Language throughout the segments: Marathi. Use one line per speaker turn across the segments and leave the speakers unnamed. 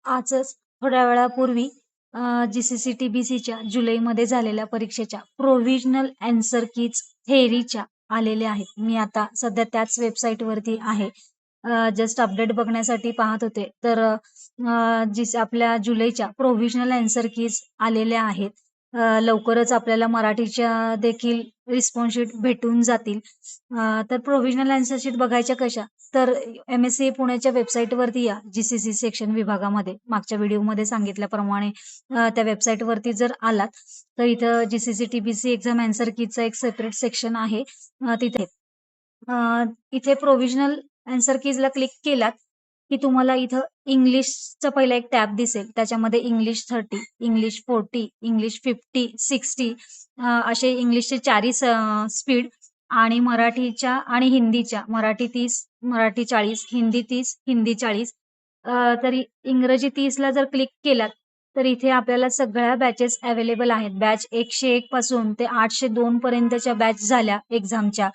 आजच थोड्या वेळापूर्वी GCC-TBCच्या जुलैमध्ये झालेल्या परीक्षेच्या प्रोव्हिजनल आन्सर कीज थेअरीच्या आलेल्या आहेत. मी आता सध्या त्याच वेबसाईटवरती आहे. जस्ट अपडेट बघण्यासाठी पाहत होते. तर आपल्या जुलैच्या प्रोव्हिजनल आन्सर कीज आलेल्या आहेत. लवकरच आपल्याला मराठीच्या देखील रिस्पॉन्स शीट भेटून जातील. तर प्रोव्हिजनल आन्सर शीट बघायच्या कशा? तर MSc पुण्याच्या वेबसाईटवरती या GCC सेक्शन विभागामध्ये मागच्या व्हिडिओमध्ये सांगितल्याप्रमाणे त्या वेबसाईटवरती जर आलात तर इथं GCC-TBC एक्झाम आन्सर कीजचं एक सेपरेट सेक्शन आहे. तिथे इथे प्रोव्हिजनल आन्सर कीजला क्लिक केलात की तुम्हाला इथं इंग्लिशचं पहिला एक टॅब दिसेल. त्याच्यामध्ये इंग्लिश 30, इंग्लिश 40, इंग्लिश 50, 60 असे इंग्लिशचे 4 स्पीड आणि मराठीच्या आणि हिंदीच्या मराठी 30, मराठी 40, हिंदी 30, हिंदी 40. तरी इंग्रजी 30ला जर क्लिक केलात तर इथे आपल्याला सगळ्या बॅचेस अवेलेबल आहेत. बॅच 101 पासून ते 802 पर्यंतच्या बॅच झाल्या एक्झामच्या.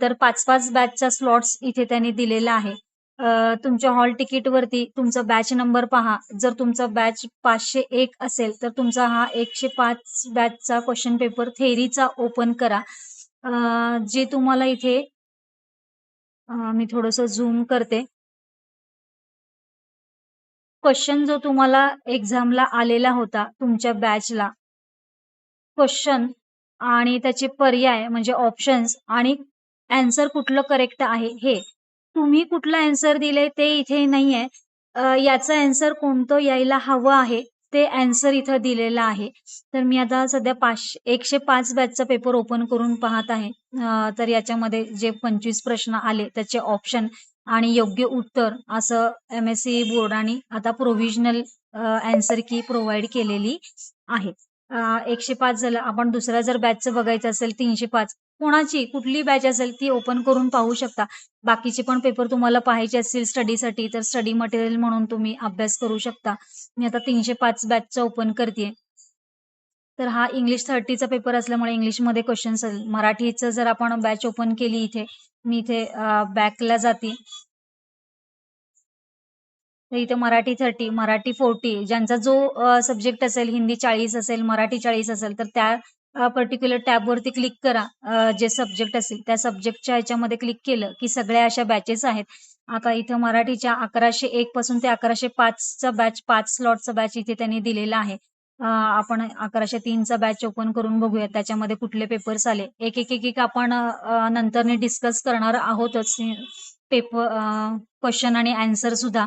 तर 5-5 बॅचचा स्लॉट्स इथे त्यांनी दिलेला आहे. तुमच्या हॉल तिकीटवरती तुमचा बॅच नंबर पहा. जर तुमचा बॅच 501 असेल तर तुमचा हा 105 बॅचचा क्वेश्चन पेपर थेअरीचा ओपन करा. जे तुम्हाला इथे मी थोडंसं झूम करते. क्वेश्चन जो तुम्हाला एक्झामला आलेला होता तुमच्या बॅचला, क्वेश्चन आणि त्याचे पर्याय म्हणजे ऑप्शन्स आणि आन्सर कुठलं करेक्ट आहे हे. तुम्ही कुठलं आन्सर दिले ते इथे नाहीये. याचं आन्सर कोणतं यायला हवं आहे ते आन्सर इथं दिलेलं आहे. तर मी आता सध्या 105 बॅचचा पेपर ओपन करून पाहत आहे. तर याच्यामध्ये जे 25 प्रश्न आले त्याचे ऑप्शन आणि योग्य उत्तर असं MSc बोर्डाने आता प्रोव्हिजनल आन्सर की प्रोव्हाइड केलेली आहे. 105 झालं. आपण दुसऱ्या जर बॅचचं बघायचं असेल 305, कोणाची कुठली बॅच असेल ती ओपन करून पाहू शकता. बाकीचे पण पेपर तुम्हाला पाहायचे असतील स्टडीसाठी तर स्टडी मटेरियल म्हणून तुम्ही अभ्यास करू शकता. मी आता 305 बॅचचा ओपन करतेय. तर हा इंग्लिश 30चा पेपर असल्यामुळे इंग्लिशमध्ये क्वेश्चन्स असेल. मराठीचं जर आपण बॅच ओपन केली इथे, मी इथे बॅकला जाते. तर इथे मराठी 30, मराठी 40 ज्यांचा जो सब्जेक्ट असेल, हिंदी 40 असेल, मराठी 40 असेल तर त्या पर्टिक्युलर टॅबवरती क्लिक करा. जे सब्जेक्ट असेल त्या सब्जेक्टच्या ह्याच्यामध्ये क्लिक केलं की सगळ्या अशा बॅचेस आहेत. आता इथं मराठीच्या 1101 पासून ते 1105चा बॅच 5 स्लॉटचा बॅच इथे त्यांनी दिलेला आहे. आपण 1103चा बॅच ओपन करून बघूया त्याच्यामध्ये कुठले पेपर्स आले. एक आपण नंतरने डिस्कस करणार आहोतच पेपर क्वेश्चन आणि आन्सर सुद्धा.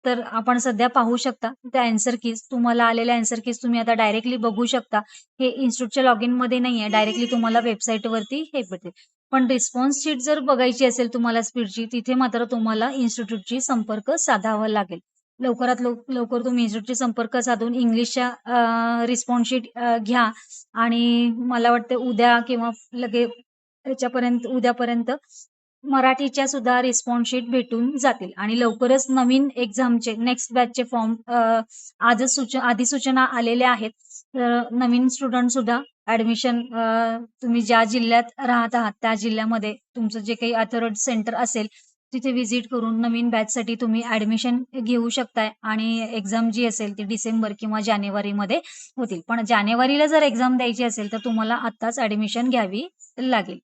तर आपण सध्या पाहू शकता त्या आन्सर कीज तुम्हाला आलेल्या आन्सर कीज तुम्ही आता डायरेक्टली बघू शकता. हे इन्स्टिट्यूटच्या लॉगिन मध्ये नाहीये, डायरेक्टली तुम्हाला वेबसाईटवरती हे भेटेल. पण रिस्पॉन्स शीट जर बघायची असेल तुम्हाला स्पीडची, तिथे मात्र तुम्हाला इन्स्टिट्यूटची संपर्क साधावा लागेल. लवकरात लवकर तुम्ही इन्स्टिट्यूटची संपर्क साधून इंग्लिशच्या रिस्पॉन्स शीट घ्या आणि मला वाटतं उद्या किंवा उद्यापर्यंत मराठीच्या सुद्धा रिस्पॉन्स शीट भेटून जातील आणि लवकरच नवीन एक्झामचे नेक्स्ट बॅचचे फॉर्म आजच अधिसूचना आलेल्या आहेत. तर नवीन स्टुडंट सुद्धा ऍडमिशन तुम्ही ज्या जिल्ह्यात राहत आहात त्या जिल्ह्यामध्ये तुमचं जे काही अथॉरिटी सेंटर असेल तिथे व्हिजिट करून नवीन बॅचसाठी तुम्ही ऍडमिशन घेऊ शकताय आणि एक्झाम जी असेल ती डिसेंबर किंवा जानेवारीमध्ये होतील. पण जानेवारीला जर एक्झाम द्यायची असेल तर तुम्हाला आत्ताच ऍडमिशन घ्यावी लागेल.